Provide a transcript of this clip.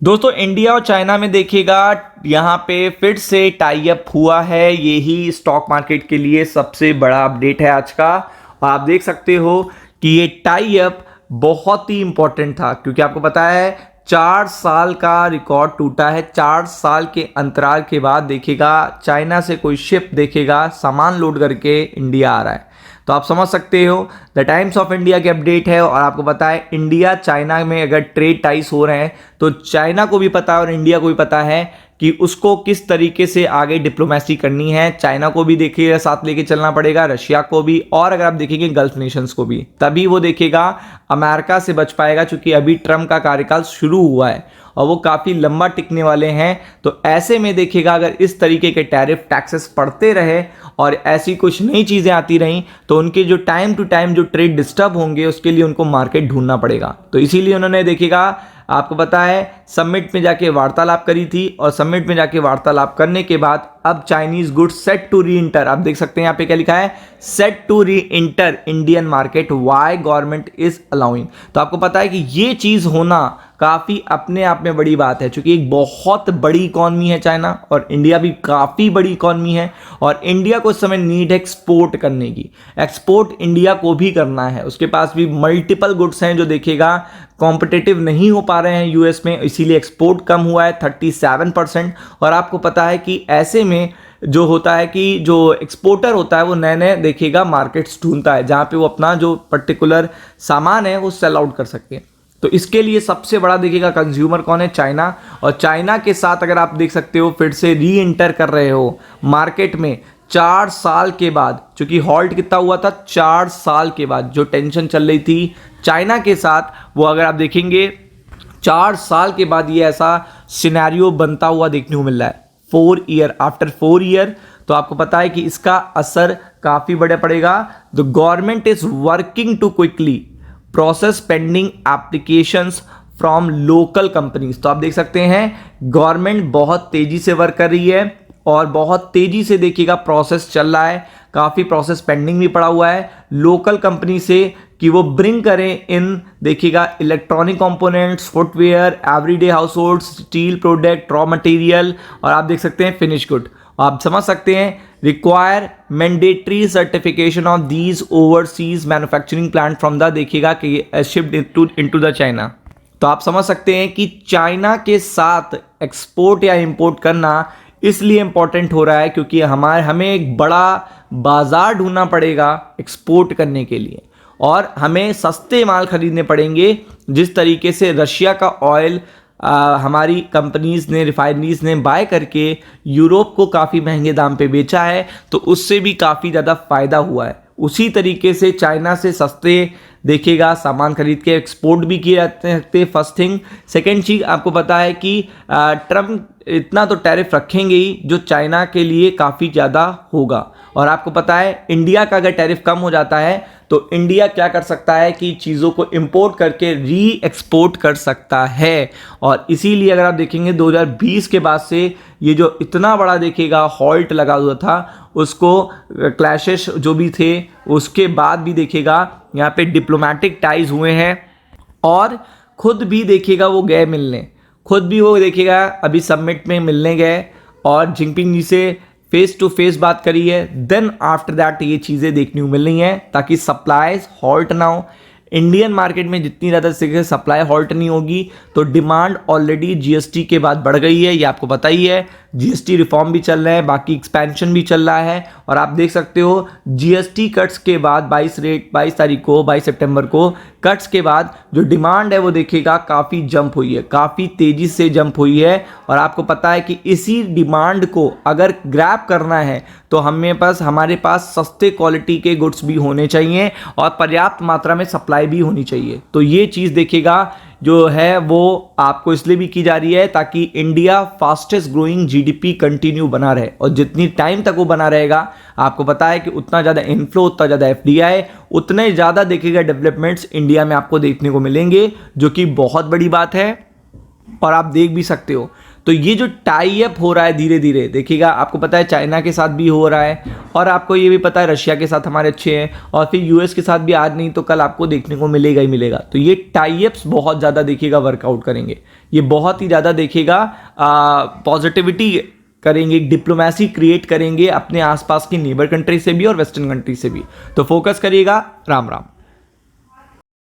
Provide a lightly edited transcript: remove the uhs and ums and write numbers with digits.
दोस्तों इंडिया और चाइना में देखिएगा यहाँ पे फिर से टाई अप हुआ है। यही स्टॉक मार्केट के लिए सबसे बड़ा अपडेट है आज का। और आप देख सकते हो कि ये टाई अप बहुत ही इंपॉर्टेंट था, क्योंकि आपको पता है 4 साल का रिकॉर्ड टूटा है। 4 साल के अंतराल के बाद देखिएगा चाइना से कोई शिप देखिएगा सामान लोड करके इंडिया आ रहा है। तो आप समझ सकते हो द टाइम्स ऑफ इंडिया के अपडेट है। और आपको पता है इंडिया चाइना में अगर ट्रेड टाइस हो रहे हैं तो चाइना को भी पता है और इंडिया को भी पता है कि उसको किस तरीके से आगे डिप्लोमेसी करनी है। चाइना को भी देखिएगा साथ लेके चलना पड़ेगा, रशिया को भी, और अगर आप देखेंगे गल्फ नेशंस को भी, तभी वो देखिएगा अमेरिका से बच पाएगा। क्योंकि अभी ट्रम्प का कार्यकाल शुरू हुआ है और वो काफ़ी लंबा टिकने वाले हैं। तो ऐसे में देखिएगा अगर इस तरीके के टैरिफ टैक्सेस पड़ते रहे और ऐसी कुछ नई चीज़ें आती रहीं तो उनके जो टाइम टू टाइम जो ट्रेड डिस्टर्ब होंगे उसके लिए उनको मार्केट ढूंढना पड़ेगा। तो इसीलिए उन्होंने देखिएगा आपको पता है समिट में जाके वार्तालाप करी थी और समिट में जाके वार्तालाप करने के बाद अब Chinese goods set to re enter, आप देख सकते हैं यहाँ पे क्या लिखा है, set to re enter Indian market, why government is allowing. तो आपको पता है कि ये चीज होना काफी अपने आप में बड़ी बात है, क्योंकि एक बहुत बड़ी इकॉनमी है चाइना और इंडिया भी काफी बड़ी इकॉनमी है। और इंडिया को इस समय नीड है एक्सपोर्ट करने की। एक्सपोर्ट इंडिया को भी करना है, उसके पास भी मल्टीपल गुड्स हैं जो देखिएगा कॉम्पिटिटिव नहीं हो पा रहे हैं यूएस में, इसीलिए एक्सपोर्ट कम हुआ है 37%। और आपको पता है कि ऐसे में जो होता है कि जो एक्सपोर्टर होता है वो नए नए देखिएगा मार्केट्स ढूंढता है जहां पे वो अपना जो पर्टिकुलर सामान है वो सेल आउट कर सके। तो इसके लिए सबसे बड़ा देखिएगा कंज्यूमर कौन है, चाइना। और चाइना के साथ अगर आप देख सकते हो फिर से री एंटर कर रहे हो मार्केट में 4 साल के बाद, क्योंकि हॉल्ट कितना हुआ था 4 साल के बाद जो टेंशन चल रही थी चाइना के साथ, वो अगर आप देखेंगे 4 साल के बाद ये ऐसा सिनेरियो बनता हुआ देखने को मिल रहा है। 4 ईयर आफ्टर 4 ईयर, तो आपको पता है कि इसका असर काफी बड़ा पड़ेगा। The government is working to quickly process pending applications from local companies. तो आप देख सकते हैं गवर्नमेंट बहुत तेजी से वर्क कर रही है और बहुत तेजी से देखिएगा प्रोसेस चल रहा है। काफी प्रोसेस पेंडिंग भी पड़ा हुआ है लोकल कंपनी से कि वो ब्रिंग करें इन देखिएगा electronic components, footwear, everyday house hold, steel product, raw material, और आप देख सकते हैं फिनिश गुड। आप समझ सकते हैं require mandatory certification of these overseas manufacturing plant from the देखिएगा कि शिफ्ड इनटू द चाइना। तो आप समझ सकते हैं कि चाइना के साथ एक्सपोर्ट या इंपोर्ट करना इसलिए इंपॉर्टेंट हो रहा है क्योंकि हमें एक बड़ा बाजार ढूंढना पड़ेगा एक्सपोर्ट करने के लिए और हमें सस्ते माल खरीदने पड़ेंगे। जिस तरीके से रशिया का ऑयल हमारी कंपनीज ने, रिफाइनरीज ने बाय करके यूरोप को काफ़ी महंगे दाम पे बेचा है, तो उससे भी काफ़ी ज़्यादा फायदा हुआ है। उसी तरीके से चाइना से सस्ते देखिएगा सामान खरीद के एक्सपोर्ट भी किए जाते हैं, फर्स्ट थिंग। सेकेंड चीज़ आपको पता है कि ट्रम्प इतना तो टैरिफ रखेंगे ही जो चाइना के लिए काफ़ी ज़्यादा होगा। और आपको पता है इंडिया का अगर टैरिफ कम हो जाता है तो इंडिया क्या कर सकता है कि चीज़ों को इंपोर्ट करके री एक्सपोर्ट कर सकता है। और इसीलिए अगर आप देखेंगे 2020 के बाद से ये जो इतना बड़ा देखिएगा हॉल्ट लगा हुआ था उसको क्लैशेस जो भी थे उसके बाद भी देखिएगा यहाँ पे डिप्लोमेटिक टाइज हुए हैं। और खुद भी देखिएगा वो गए मिलने, खुद भी वो देखिएगा अभी समिट में मिलने गए और जिनपिंग जी से फेस टू फेस बात करी है। देन आफ्टर दैट ये चीज़ें देखने को मिल रही हैं ताकि सप्लाईज हॉल्ट ना हो। इंडियन मार्केट में जितनी ज़्यादा से सप्लाई हॉल्ट नहीं होगी तो डिमांड ऑलरेडी जीएसटी के बाद बढ़ गई है, ये आपको पता ही है। जीएसटी रिफॉर्म भी चल रहा है, बाकी एक्सपेंशन भी चल रहा है। और आप देख सकते हो जीएसटी कट्स के बाद 22 तारीख को 22 सितंबर को कट्स के बाद जो डिमांड है वो देखिएगा काफ़ी जंप हुई है, काफ़ी तेज़ी से जंप हुई है। और आपको पता है कि इसी डिमांड को अगर ग्रैब करना है तो हमारे पास सस्ते क्वालिटी के गुड्स भी होने चाहिए और पर्याप्त मात्रा में सप्लाई भी होनी चाहिए। तो ये चीज़ देखिएगा जो है वो आपको इसलिए भी की जा रही है ताकि India fastest growing GDP continue बना रहे। और जितनी टाइम तक वो बना रहेगा आपको पता है कि उतना ज़्यादा इनफ्लो, उतना ज़्यादा एफडीआई, उतने ज़्यादा देखिएगा डेवलपमेंट्स इंडिया में आपको देखने को मिलेंगे, जो कि बहुत बड़ी बात है और आप देख भी सकते हो। तो ये जो टाई अप हो रहा है धीरे धीरे, देखिएगा आपको पता है चाइना के साथ भी हो रहा है, और आपको ये भी पता है रशिया के साथ हमारे अच्छे हैं, और फिर यूएस के साथ भी आज नहीं तो कल आपको देखने को मिलेगा ही मिलेगा। तो ये टाई अप्स बहुत ज़्यादा देखिएगा वर्कआउट करेंगे, ये बहुत ही ज़्यादा देखिएगा पॉजिटिविटी करेंगे, डिप्लोमेसी क्रिएट करेंगे अपने आसपास की नेबर कंट्री से भी और वेस्टर्न कंट्री से भी। तो फोकस करिएगा। राम राम।